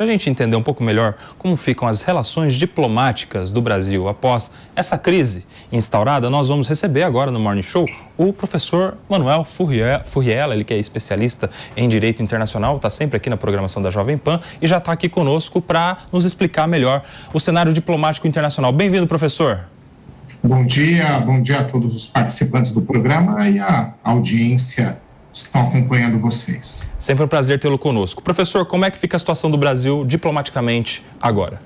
Para a gente entender um pouco melhor como ficam as relações diplomáticas do Brasil após essa crise instaurada, nós vamos receber agora no Morning Show o professor Manuel Furriela, ele que é especialista em Direito Internacional, está sempre aqui na programação da Jovem Pan e já está aqui conosco para nos explicar melhor o cenário diplomático internacional. Bem-vindo, professor. Bom dia a todos os participantes do programa e a audiência que estão acompanhando vocês. Sempre um prazer tê-lo conosco. Professor, como é que fica a situação do Brasil diplomaticamente agora?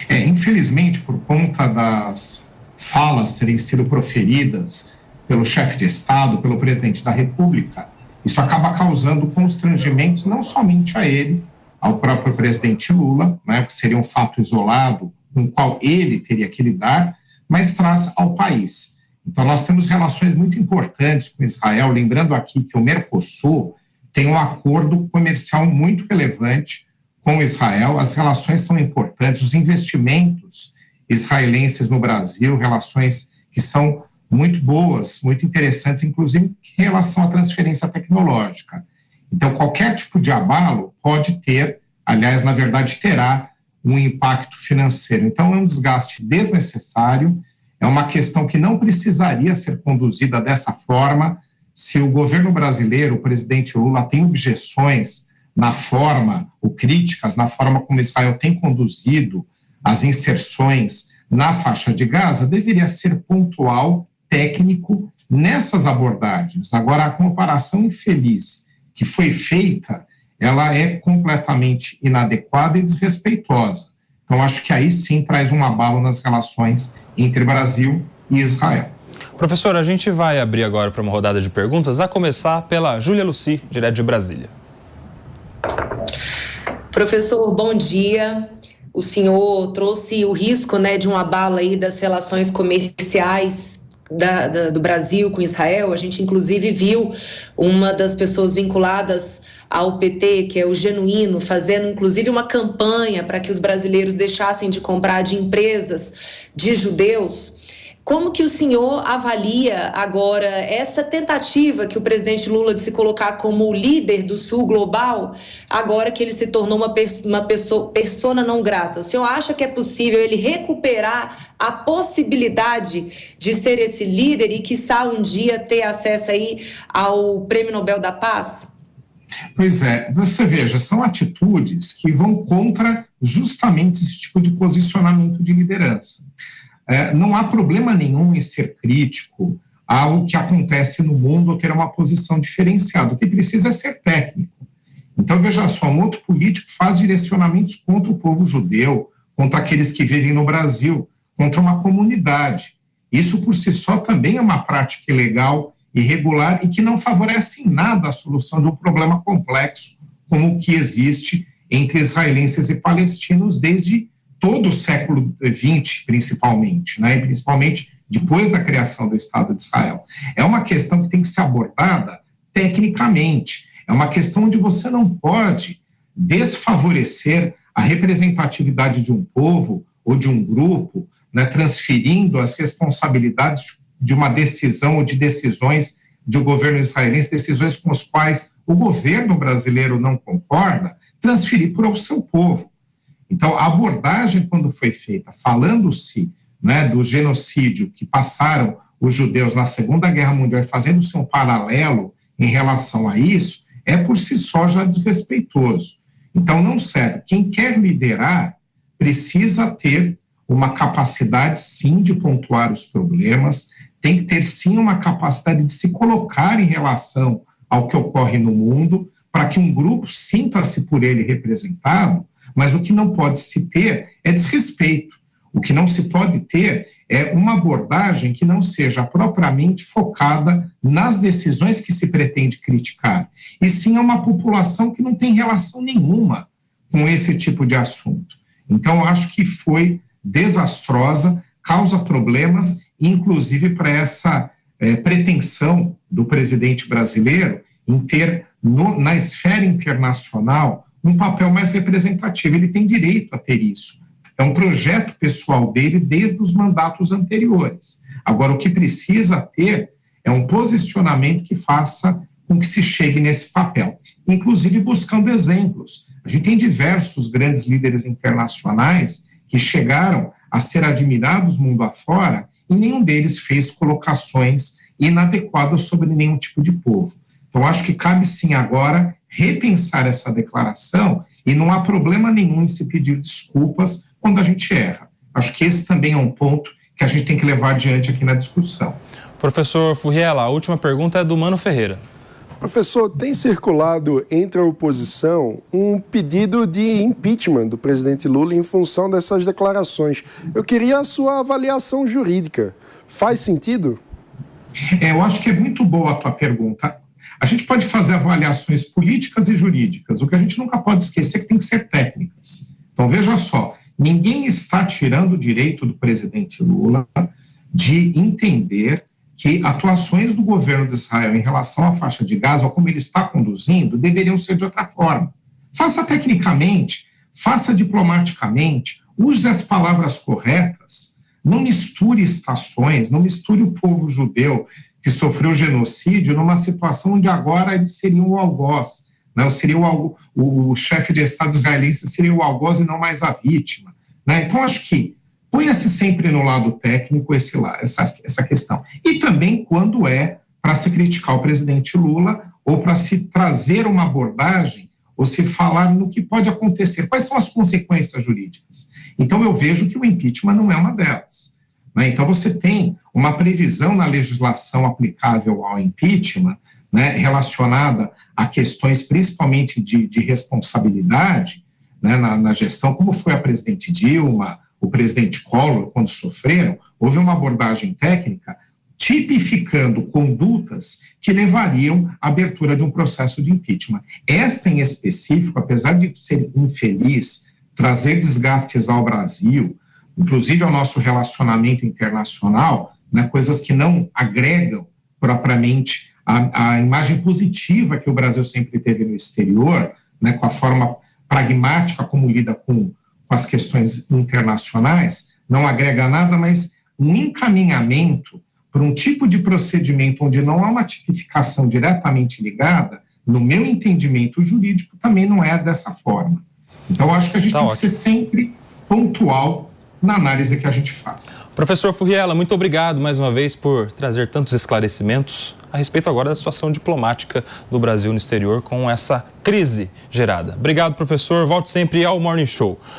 Infelizmente, por conta das falas terem sido proferidas pelo chefe de Estado, pelo presidente da República, isso acaba causando constrangimentos não somente a ele, ao próprio presidente Lula, que seria um fato isolado com o qual ele teria que lidar, mas traz ao país. Então, nós temos relações muito importantes com Israel, lembrando aqui que o Mercosul tem um acordo comercial muito relevante com Israel, as relações são importantes, os investimentos israelenses no Brasil, relações que são muito boas, muito interessantes, inclusive em relação à transferência tecnológica. Então, qualquer tipo de abalo pode ter, aliás, na verdade, terá um impacto financeiro. Então, é um desgaste desnecessário, é uma questão que não precisaria ser conduzida dessa forma. Se o governo brasileiro, o presidente Lula, tem objeções na forma, ou críticas na forma como Israel tem conduzido as inserções na faixa de Gaza, deveria ser pontual, técnico, nessas abordagens. Agora, a comparação infeliz que foi feita, ela é completamente inadequada e desrespeitosa. Então, acho que aí sim traz um abalo nas relações entre Brasil e Israel. Professor, a gente vai abrir agora para uma rodada de perguntas, a começar pela Júlia Lucy, direto de Brasília. Professor, bom dia. O senhor trouxe o risco, de um abalo aí das relações comerciais do Brasil com Israel. A gente inclusive viu uma das pessoas vinculadas ao PT, que é o Genuíno, fazendo inclusive uma campanha para que os brasileiros deixassem de comprar de empresas de judeus. Como que o senhor avalia agora essa tentativa que o presidente Lula de se colocar como o líder do Sul global, agora que ele se tornou uma persona não grata? O senhor acha que é possível ele recuperar a possibilidade de ser esse líder e, quiçá, um dia ter acesso aí ao Prêmio Nobel da Paz? Pois é, você veja, são atitudes que vão contra justamente esse tipo de posicionamento de liderança. Não há problema nenhum em ser crítico ao que acontece no mundo ou ter uma posição diferenciada. O que precisa é ser técnico. Então, veja só, um outro político faz direcionamentos contra o povo judeu, contra aqueles que vivem no Brasil, contra uma comunidade. Isso, por si só, também é uma prática ilegal, irregular e que não favorece em nada a solução de um problema complexo como o que existe entre israelenses e palestinos desde todo o século XX, principalmente, principalmente depois da criação do Estado de Israel. É uma questão que tem que ser abordada tecnicamente, é uma questão onde você não pode desfavorecer a representatividade de um povo ou de um grupo, transferindo as responsabilidades de uma decisão ou de decisões do governo israelense, decisões com as quais o governo brasileiro não concorda, transferir para o seu povo. Então, a abordagem, quando foi feita, falando-se do genocídio que passaram os judeus na Segunda Guerra Mundial e fazendo-se um paralelo em relação a isso, é por si só já desrespeitoso. Então, não serve. Quem quer liderar precisa ter uma capacidade, sim, de pontuar os problemas, tem que ter, sim, uma capacidade de se colocar em relação ao que ocorre no mundo, para que um grupo sinta-se por ele representado, mas o que não pode se ter é desrespeito. O que não se pode ter é uma abordagem que não seja propriamente focada nas decisões que se pretende criticar, e sim a uma população que não tem relação nenhuma com esse tipo de assunto. Então, eu acho que foi desastrosa, causa problemas, inclusive para essa pretensão do presidente brasileiro em ter, na esfera internacional, um papel mais representativo. Ele tem direito a ter isso. É um projeto pessoal dele desde os mandatos anteriores. Agora, o que precisa ter é um posicionamento que faça com que se chegue nesse papel, inclusive buscando exemplos. A gente tem diversos grandes líderes internacionais que chegaram a ser admirados mundo afora e nenhum deles fez colocações inadequadas sobre nenhum tipo de povo. Então, acho que cabe sim agora repensar essa declaração e não há problema nenhum em se pedir desculpas quando a gente erra. Acho que esse também é um ponto que a gente tem que levar adiante aqui na discussão. Professor Furriela, a última pergunta é do Mano Ferreira. Professor, tem circulado entre a oposição um pedido de impeachment do presidente Lula em função dessas declarações. Eu queria a sua avaliação jurídica. Faz sentido? Eu acho que é muito boa a tua pergunta. A gente pode fazer avaliações políticas e jurídicas. O que a gente nunca pode esquecer é que tem que ser técnicas. Então, veja só, ninguém está tirando o direito do presidente Lula de entender que atuações do governo de Israel em relação à faixa de Gaza, ou como ele está conduzindo, deveriam ser de outra forma. Faça tecnicamente, faça diplomaticamente, use as palavras corretas, não misture estações, não misture o povo judeu que sofreu genocídio numa situação onde agora eles seriam o algoz, né? O chefe de Estado israelense seria o algoz e não mais a vítima, né? Então, acho que ponha-se sempre no lado técnico essa questão. E também quando é para se criticar o presidente Lula ou para se trazer uma abordagem ou se falar no que pode acontecer. Quais são as consequências jurídicas? Então, eu vejo que o impeachment não é uma delas, né? Então, você tem uma previsão na legislação aplicável ao impeachment, né, relacionada a questões principalmente de responsabilidade, né, na gestão, como foi a presidente Dilma, o presidente Collor, quando sofreram, houve uma abordagem técnica tipificando condutas que levariam à abertura de um processo de impeachment. Esta, em específico, apesar de ser infeliz, trazer desgastes ao Brasil, inclusive ao nosso relacionamento internacional, né, coisas que não agregam propriamente a imagem positiva que o Brasil sempre teve no exterior, né, com a forma pragmática como lida com as questões internacionais, não agrega nada, mas um encaminhamento para um tipo de procedimento onde não há uma tipificação diretamente ligada, no meu entendimento jurídico, também não é dessa forma. Então, acho que a gente tem que ser sempre pontual na análise que a gente faz. Professor Furriela, muito obrigado mais uma vez por trazer tantos esclarecimentos a respeito agora da situação diplomática do Brasil no exterior com essa crise gerada. Obrigado, professor. Volte sempre ao Morning Show.